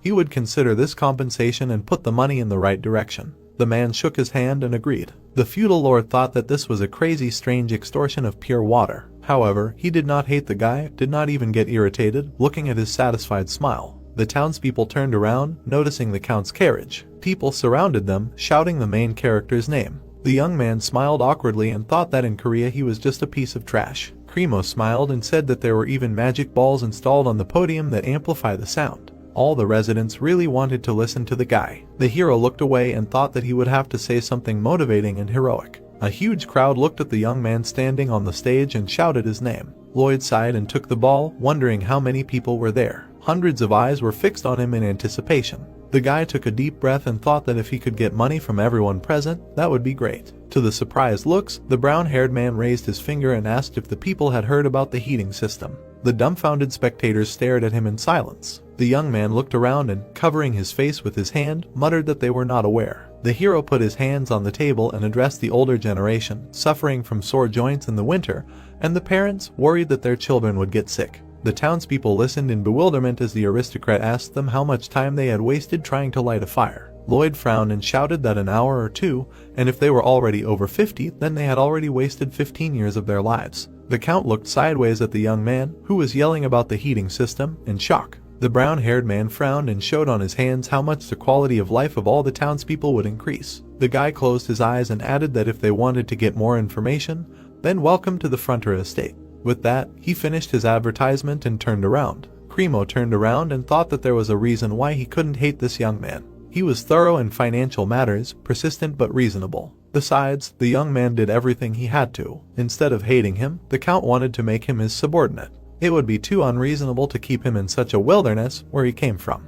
he would consider this compensation and put the money in the right direction. The man shook his hand and agreed. The feudal lord thought that this was a crazy, strange extortion of pure water. However, he did not hate the guy, did not even get irritated, looking at his satisfied smile. The townspeople turned around, noticing the count's carriage. People surrounded them, shouting the main character's name. The young man smiled awkwardly and thought that in Korea he was just a piece of trash. Cremo smiled and said that there were even magic balls installed on the podium that amplify the sound. All the residents really wanted to listen to the guy. The hero looked away and thought that he would have to say something motivating and heroic. A huge crowd looked at the young man standing on the stage and shouted his name. Lloyd sighed and took the ball, wondering how many people were there. Hundreds of eyes were fixed on him in anticipation. The guy took a deep breath and thought that if he could get money from everyone present, that would be great. To the surprised looks, the brown-haired man raised his finger and asked if the people had heard about the heating system. The dumbfounded spectators stared at him in silence. The young man looked around and, covering his face with his hand, muttered that they were not aware. The hero put his hands on the table and addressed the older generation, suffering from sore joints in the winter, and the parents, worried that their children would get sick. The townspeople listened in bewilderment as the aristocrat asked them how much time they had wasted trying to light a fire. Lloyd frowned and shouted that an hour or two, and if they were already over 50, then they had already wasted 15 years of their lives. The count looked sideways at the young man, who was yelling about the heating system, in shock. The brown-haired man frowned and showed on his hands how much the quality of life of all the townspeople would increase. The guy closed his eyes and added that if they wanted to get more information, then welcome to the Frontier estate. With that, he finished his advertisement and turned around. Cremo turned around and thought that there was a reason why he couldn't hate this young man. He was thorough in financial matters, persistent but reasonable. Besides, the young man did everything he had to. Instead of hating him, the count wanted to make him his subordinate. It would be too unreasonable to keep him in such a wilderness where he came from.